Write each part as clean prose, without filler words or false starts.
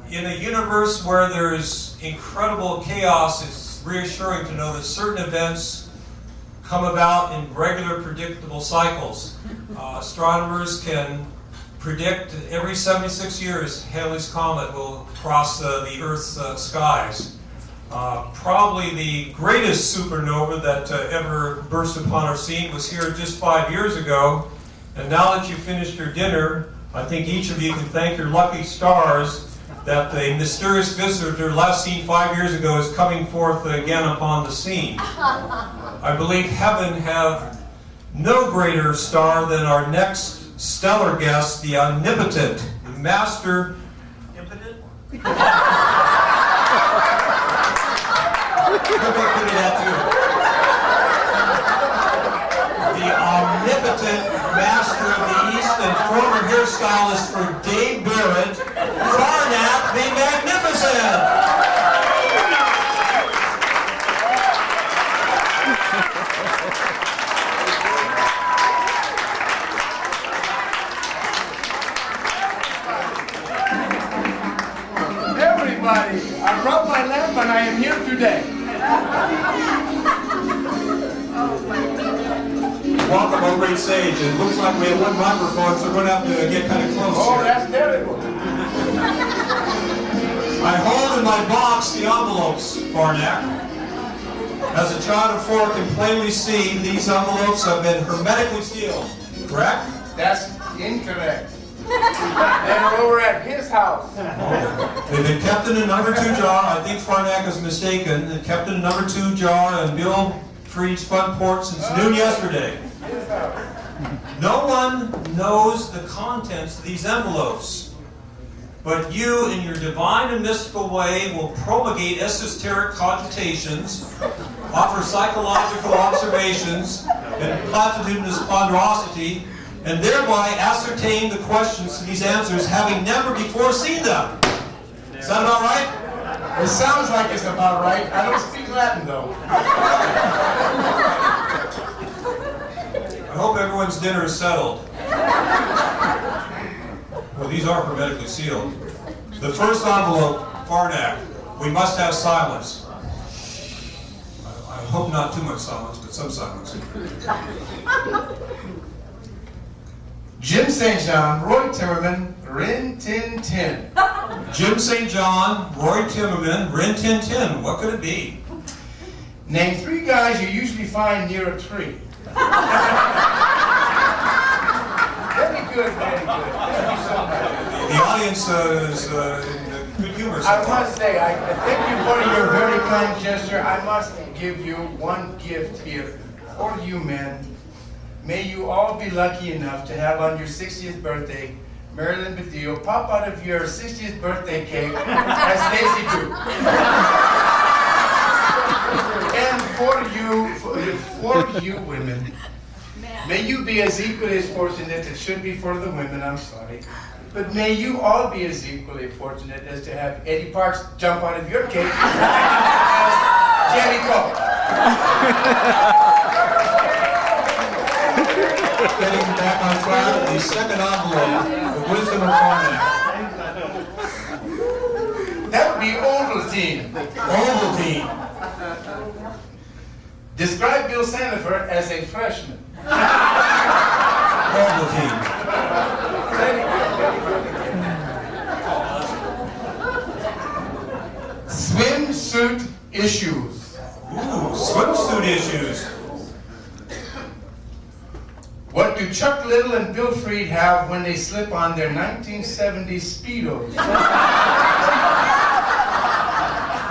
In a universe where there's incredible chaos, it's reassuring to know that certain events come about in regular, predictable cycles. Astronomers can predict that every 76 years Halley's Comet will cross the Earth's skies. Probably the greatest supernova that ever burst upon our scene was here just 5 years ago. And now that you've finished your dinner, I think each of you can thank your lucky stars that the mysterious visitor last seen 5 years ago is coming forth again upon the scene. I believe heaven have no greater star than our next stellar guest, the omnipotent, the master... Impotent? Could be that too. The omnipotent master of the East and former hairstylist for Dave Barrett, Farnac the Magnificent! Everybody, I brought my lamp and I am here today. Welcome, oh great sage. It looks like we have one microphone, so we're going to have to get kind of close Oh, here. that's terrible. I hold in my box the envelopes, Farnac. As a child of 4 can plainly see, these envelopes have been hermetically sealed, correct? That's incorrect. They're over at his house. They've been kept in a number 2 jar. I think Farnac is mistaken. They're kept in a number 2 jar in Bill Freed's front porch since noon yesterday. No one knows the contents of these envelopes, but you, in your divine and mystical way, will promulgate esoteric cogitations, offer psychological observations, and platitudinous ponderosity, and thereby ascertain the questions to these answers, having never before seen them. Is that about right? It sounds like it's about right. I don't speak Latin, though. I hope everyone's dinner is settled. Well, these are hermetically sealed. The first envelope, Farnac. We must have silence. I hope not too much silence, but some silence. Jim St. John, Roy Timmerman, Rin Tin Tin. Jim St. John, Roy Timmerman, Rin Tin Tin. What could it be? Name 3 guys you usually find near a tree. Very good, very good. Thank you so much. The audience is in good humor. I must say, I thank you for your very kind gesture. I must give you one gift here for you men. May you all be lucky enough to have on your 60th birthday, Marilyn Badillo pop out of your 60th birthday cake as Daisy do. And for you women, may you be as equally as fortunate, it should be for the women, I'm sorry, but may you all be as equally fortunate as to have Eddie Parks jump out of your cake as Jenny Cole. Getting back on track, the second envelope, the wisdom of Farnac. That would be Ovaltine. Ovaltine. Describe Bill Sandifer as a freshman. Ovaltine. Swimsuit issues. Ooh, swimsuit issues. What do Chuck Little and Bill Freed have when they slip on their 1970s Speedos?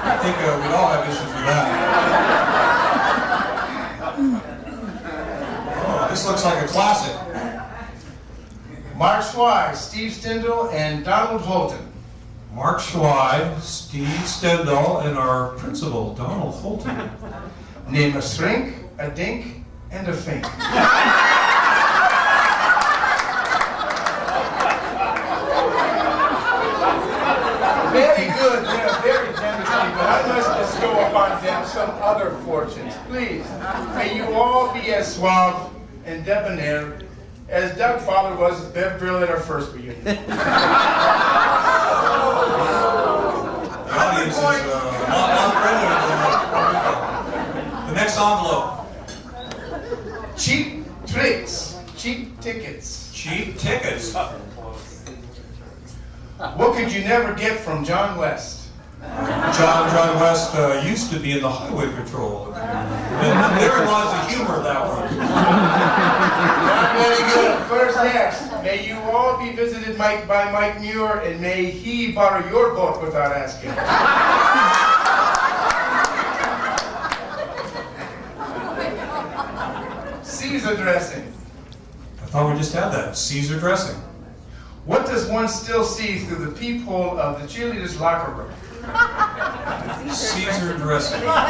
I think we all have issues with that. Oh, this looks like a classic. Mark Schwei, Steve Stindl, and Donald Holton. Mark Schwei, Steve Stendhal, and our principal, Donald Holton. Name a shrink, a dink, and a fink. Very good, they're very generous people. I must bestow upon them some other fortunes. Please, may you all be as suave and debonair as Doug Fowler was Bev Brill at our first reunion. What could you never get from John West? John West used to be in the highway patrol. And therein lies the humor of that one. Not very good. First next. May you all be visited by Mike Muir, and may he borrow your boat without asking. Caesar dressing. I thought we just had that. Caesar dressing. What does one still see through the peephole of the cheerleaders' locker room? Caesar dressing. I'll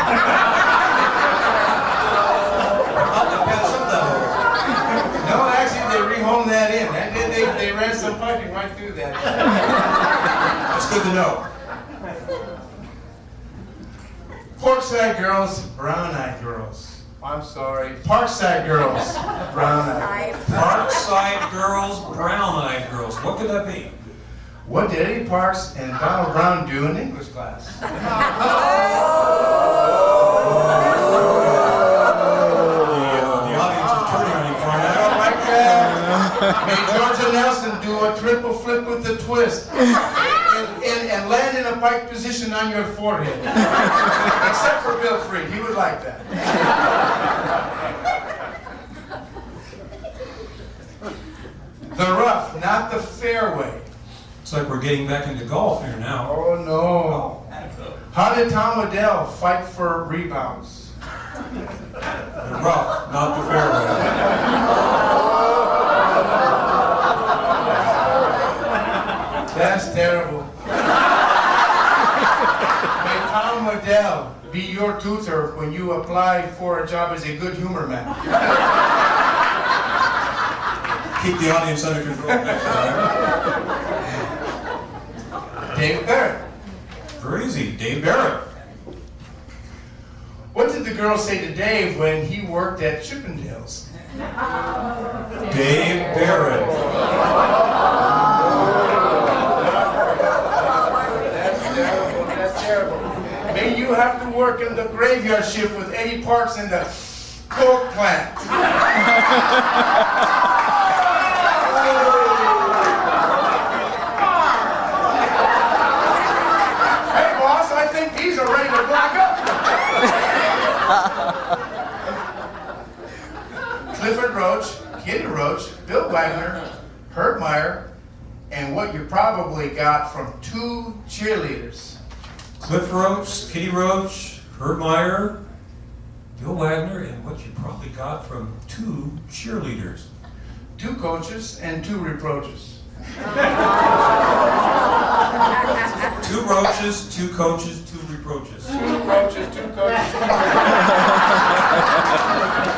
depend some of that. No, actually, they rehomed that in. They ran some piping right through that. That's good to know. Porkside girls, brown-eyed girls. I'm sorry. Parkside girls, brown-eyed. Parkside girls, brown-eyed girls. What could that be? What did Eddie Parks and Donald Brown do in English class? The audience is turning on you, Farnac. Like that. May Georgia Nelson do a triple flip with a twist and land in a pike position on your forehead. Except for Bill Freed, he would like that. The rough, not the fairway. Looks like we're getting back into golf here now. Oh no. How did Tom Waddell fight for rebounds? The rough, not the fairway. That's terrible. May Tom Waddell be your tutor when you apply for a job as a good humor man. Keep the audience under control next time. Dave Barrett. Very easy. Dave Barrett. What did the girl say to Dave when he worked at Chippendales? Dave Barrett. That's terrible. That's terrible. May you have to work in the graveyard shift with Eddie Parks in the coke plant. Hey, boss, I think these are ready to black up. Clifford Roach, Kitty Roach, Bill Wagner, Herb Meyer, and what you probably got from 2 cheerleaders. Cliff Roach, Kitty Roach, Herb Meyer, Bill Wagner, and what you probably got from 2 cheerleaders. 2 coaches and 2 reproaches. 2 roaches, 2 coaches, 2 reproaches. 2 roaches, 2 coaches.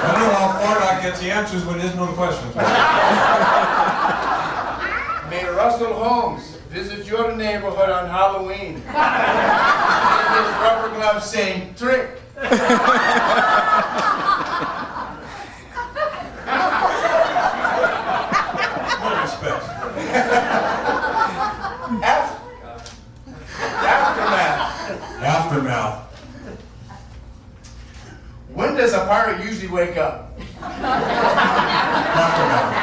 I don't know how Farnac gets the answers when there's no questions. May Russell Holmes visit your neighborhood on Halloween. In his rubber gloves saying, trick. No respect. Aftermath. Aftermath. When does a pirate usually wake up? Aftermath.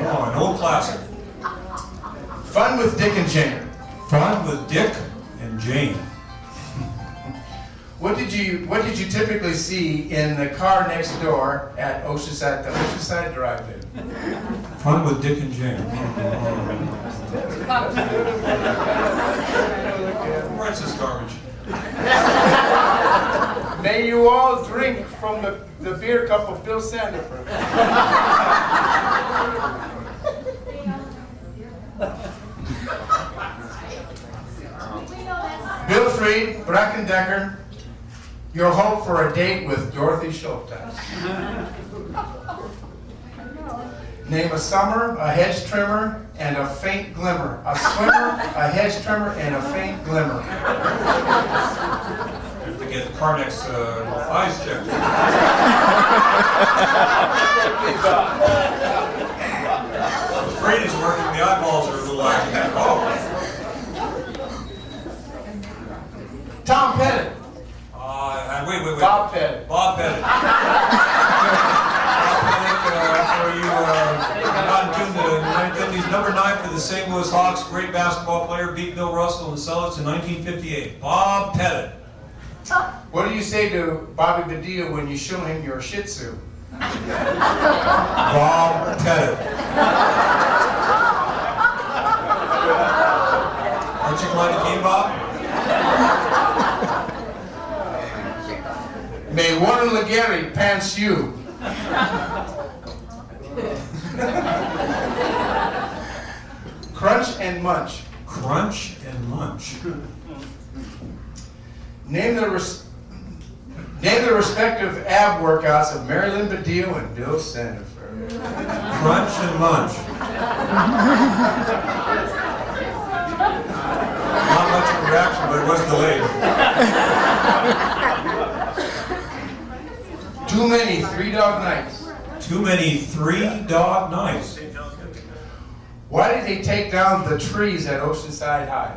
Oh, an old classic. Fun with Dick and Jane. Fun with Dick and Jane. What did you typically see in the car next door at the Oceanside Drive-In? Fun with Dick and Jane. Who writes this garbage? May you all drink from the beer cup of Bill Sandiford. Bill Freed, Bracken Decker, your hope for a date with Dorothy Schulteis. Name a summer, a hedge trimmer, and a faint glimmer. A swimmer, a hedge trimmer, and a faint glimmer. You have to get Farnac's eyes checked. Afraid it's working. The eyeballs are a little active. Oh. Tom Pettit. Wait. Bob Pettit. Bob Pettit. Bob Pettit, are you not in tune to He's number 9 for the St. Louis Hawks. Great basketball player. Beat Bill Russell and the Celtics in 1958. Bob Pettit. What do you say to Bobby Badillo when you show him your Shih Tzu? Bob Pettit. Aren't you glad you came, Bob? May Warren Legary pants you. Crunch and munch. Crunch and munch. Name the respective ab workouts of Marilyn Badillo and Bill Sandifer. Crunch and munch. Not much of a reaction, but it was delayed. Too many 3-dog nights. Too many 3-dog nights. Why did they take down the trees at Oceanside High?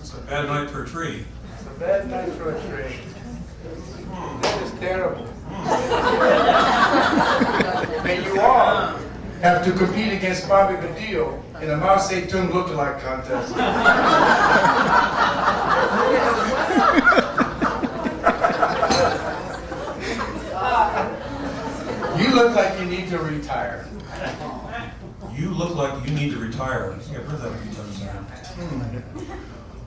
It's a bad night for a tree. It's a bad night for a tree. That is terrible. May you all have to compete against Bobby Badillo in a Mao Zedong lookalike contest. You look like you need to retire. You look like you need to retire. I think I've heard that a few times now.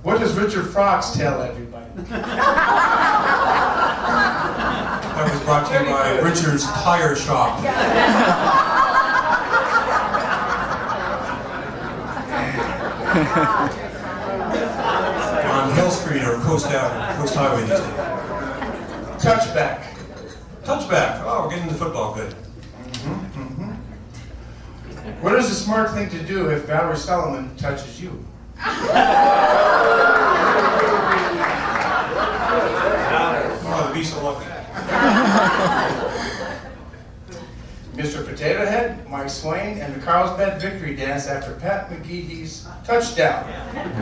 What does Richard Fox tell everybody? That was brought to you by Richard's Tire Shop. On Hill Street or Coast Highway these days. Touchback. Touchback. Oh, we're getting the football good. What is a smart thing to do if Valerie Solomon touches you? Oh, to be so lucky. Mr. Potato Head, Mike Swain, and the Carlsbad victory dance after Pat McGee's touchdown.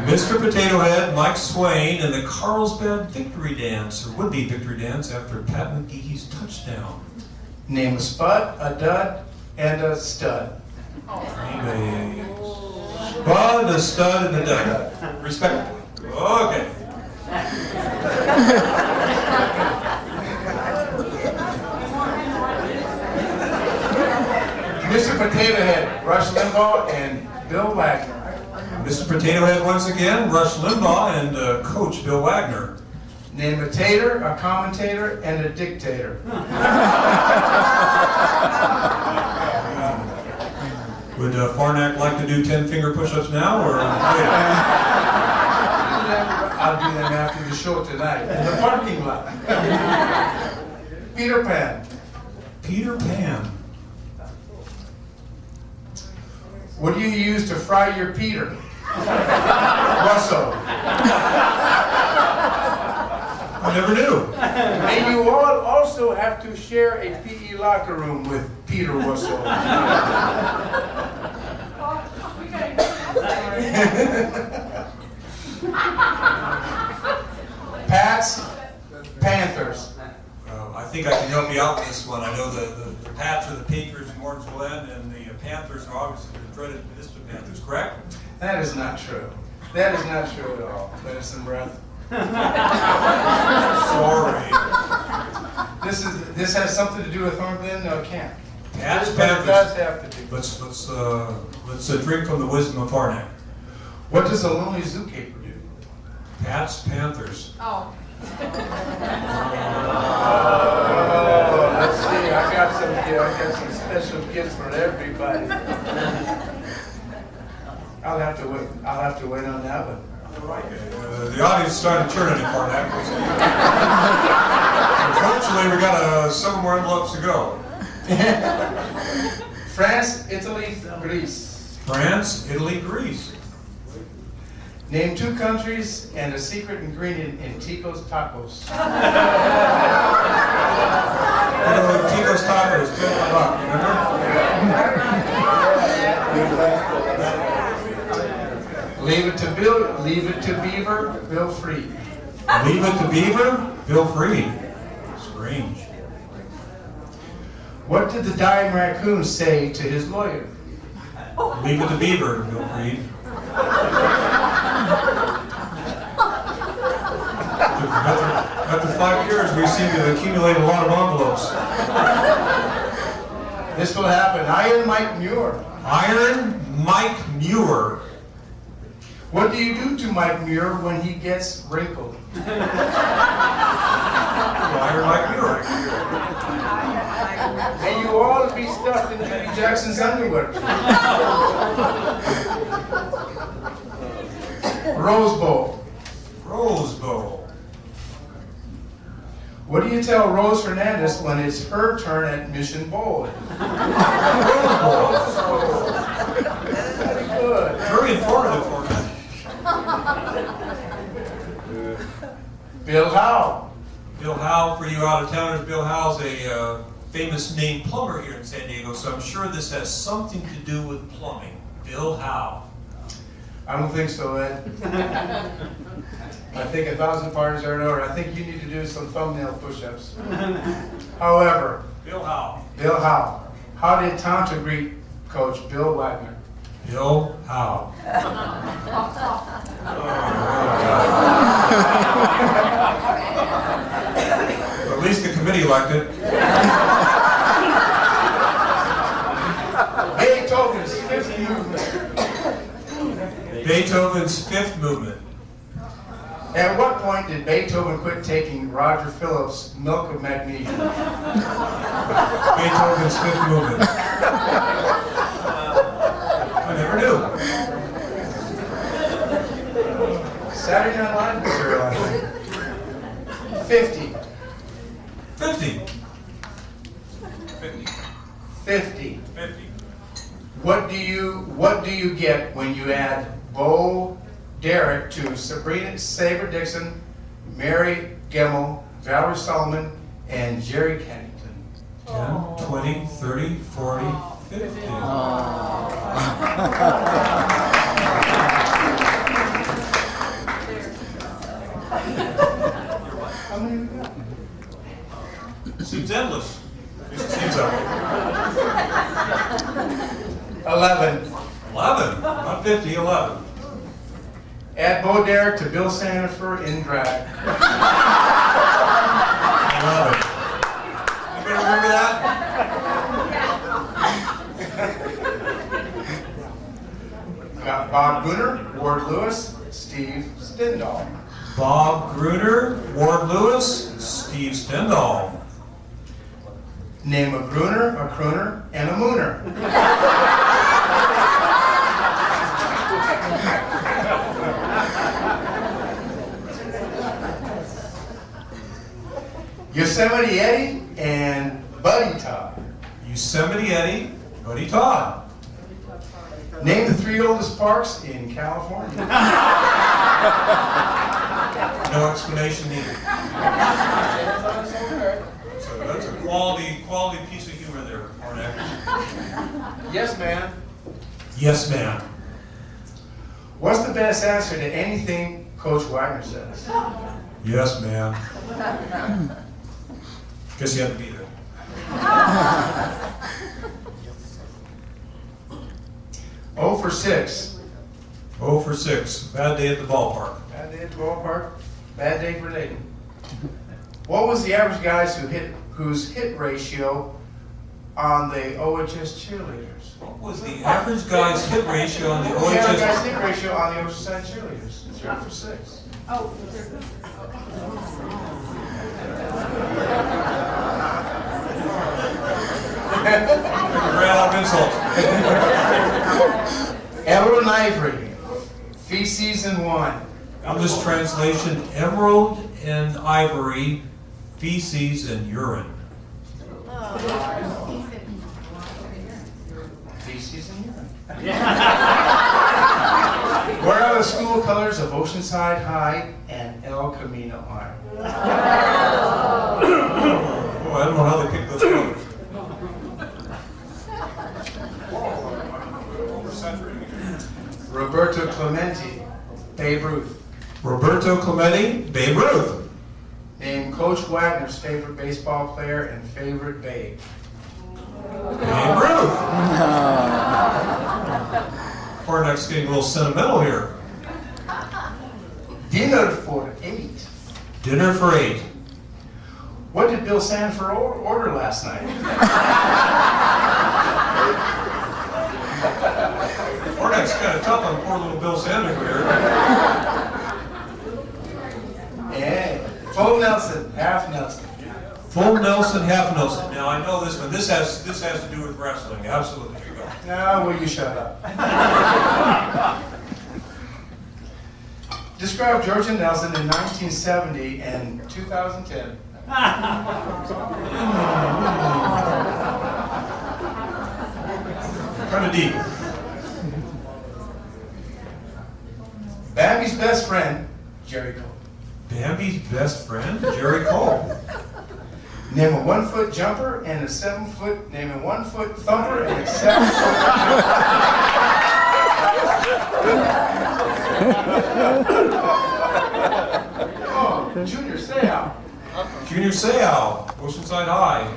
Mr. Potato Head, Mike Swain, and the Carlsbad victory dance, or would-be victory dance, after Pat McGee's touchdown. Name a spud, a dud, and a stud. Name a spud, a stud, and a dud. Respectively. Okay. Mr. Potato Head, Rush Limbaugh, and Bill Wagner. Mr. Potato Head once again, Rush Limbaugh, and Coach Bill Wagner. Name a tater, a commentator, and a dictator. Would Farnac like to do 10-finger push-ups now, or later? I'll do them after the show tonight in the parking lot. Peter Pan. Peter Pan. What do you use to fry your Peter? Russell. I never knew. And you all also have to share a PE locker room with Peter Russell. Pats, Panthers. I think I can help you out with this one. I know the Pats are the Patriots in Orange Glen, and the Panthers are obviously the dreaded Vista Panthers, correct? That is not true. That is not true at all. Let us some breath. Sorry. This has something to do with Hornblende? No, it can't. Pats, But it Panthers. does have to do. Let's drink from the wisdom of Farnac. What does a lonely zookeeper do? Pats, Panthers. Oh. Let's see. I got some special gifts for everybody. I'll have to wait on that one. The audience is starting to turn into Farnac. Unfortunately, we got 7 more envelopes to go. France, Italy, Greece. France, Italy, Greece. Name 2 countries and a secret ingredient in Tico's tacos. Tito's Tacos, $10, remember? Leave it to Bill. Leave it to Beaver. Bill Freed. Leave it to Beaver, Bill Freed. Strange. What did the dying raccoon say to his lawyer? Leave it to Beaver, Bill Creed. After 5 years, we seem to accumulate a lot of envelopes. This will happen. Iron Mike Muir. Iron Mike Muir. What do you do to Mike Muir when he gets wrinkled? Iron Mike Muir. May you all be stuffed in Judy Jackson's underwear. Rose Bowl. Rose Bowl. What do you tell Rose Hernandez when it's her turn at Mission Bowl? Rose Bowl. Very good. Very informative for me. Bill Howe. Bill Howe, for you out-of-towners, Bill Howe's a famous name plumber here in San Diego, so I'm sure this has something to do with plumbing. Bill Howe. I don't think so, Ed. I think 1,000 partners are in order. I think you need to do some thumbnail push-ups. However, Bill Howe. Bill Howe. How did Tonto greet Coach Bill Wagner? Bill Howe. At least the committee liked it. Beethoven's fifth movement. Beethoven's fifth movement. At what point did Beethoven quit taking Roger Phillips' milk of magnesia? Beethoven's fifth movement. I never knew. Saturday Night Live material, I think. 50. 50. 50. 50. 50. What do you get when you add Bo Derek to Sabrina Saber Dixon, Mary Gemmel, Valerie Solomon, and Jerry Kennington? 10, 20, 30, 40, 50. How many we got? Seems endless. It seems that way. 11. 11. Not 50, 11. Add Bo Derek to Bill Sandifer in drag. 11. Anybody remember that? Got Bob Gunner, Ward Lewis, Steve Stendhal. Bob Gruner, Ward Lewis, Steve Stendhal. Name a Gruner, a Crooner, and a Mooner. Yosemite Eddie and Buddy Todd. Yosemite Eddie, Buddy Todd. Name the 3 oldest parks in California. No explanation needed. So that's a quality piece of humor there, Farnac. Yes, ma'am. Yes, ma'am. What's the best answer to anything Coach Wagner says? Yes, ma'am. Guess you had to be there. Oh for 6. 0 for 6. Bad day at the ballpark. Bad day at the ballpark. Bad day for Dayton. What was the average guys whose hit ratio on the OHS cheerleaders? What was the average guy's hit ratio on the What was the average guys OHS? hit ratio on the OHS cheerleaders? 0 for 6. Ran out of insults. Emerald and Ivory. Feces and wine. English translation, emerald and ivory, feces and urine. Feces and urine. What are the school colors of Oceanside High and El Camino High? Oh, I don't know how they picked those colors. Roberto Clemente, Babe Ruth. Roberto Clemente, Babe Ruth. Name Coach Wagner's favorite baseball player and favorite babe. Babe Ruth. Farnac's getting a little sentimental here. Dinner for 8. Dinner for 8. What did Bill Sanford order last night? Farnac's kind of tough on poor little Bill Sanford here. And full Nelson, half Nelson. Full Nelson, half Nelson. Now I know this one. This has to do with wrestling. Absolutely. Here you go. Now, will you shut up? Describe Georgia Nelson in 1970 and 2010. Kind of deep. Bambi's best friend, Jerry Cole. Bambi's best friend, Jerry Cole. Name a 1-foot jumper and a 7-foot. Name a 1-foot thumper and a 7-foot Oh, Junior Seau. Junior Seau, Oceanside High.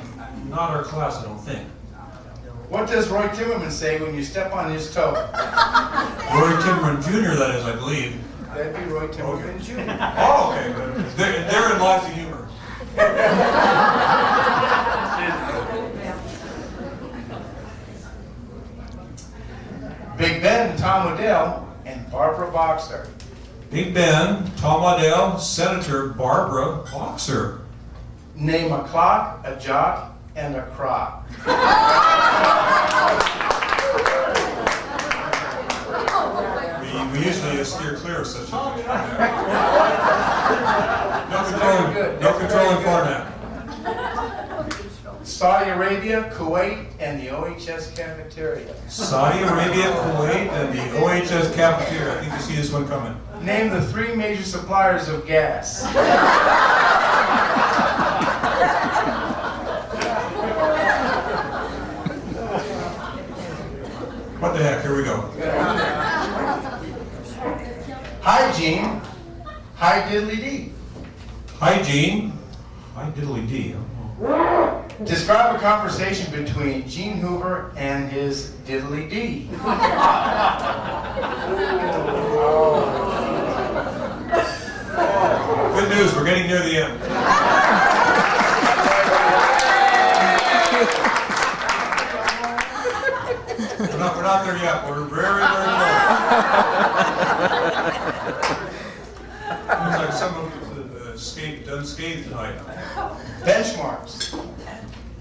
Not our class, I don't think. What does Roy Timmerman say when you step on his toe? Roy Timmerman Jr., that is, I believe. That'd be Roy Timmerman Jr. Oh, okay. Therein lies the humor. Big Ben, Tom Odell, and Barbara Boxer. Big Ben, Tom Waddell, Senator Barbara Boxer. Name a clock, a jock, and a crock. We usually steer clear of such a thing. No controlling Farnac. Saudi Arabia, Kuwait, and the OHS cafeteria. Saudi Arabia, Kuwait, and the OHS cafeteria. I think you see this one coming. Name the 3 major suppliers of gas. What the heck? Here we go. Hygiene, hi diddly dee. Hygiene. Hi diddly dee. Describe a conversation between Gene Hoover and his diddly dee. Good news, we're getting near the end. We're not there yet. We're very, very close. Looks like some of them unscathed tonight. Benchmarks.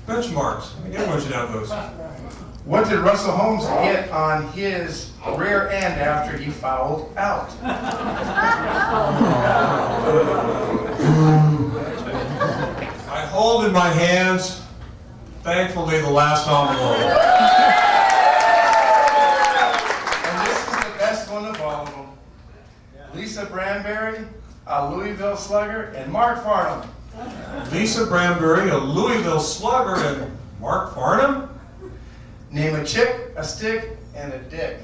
Benchmarks. Everyone should have those. What did Russell Holmes get on his rear end after he fouled out? I hold in my hands, thankfully, the last envelope. And this is the best one of all of them. Lisa Branberry, a Louisville Slugger, and Mark Farnham. Lisa Branberry, a Louisville Slugger, and Mark Farnham? Name a chick, a stick, and a dick.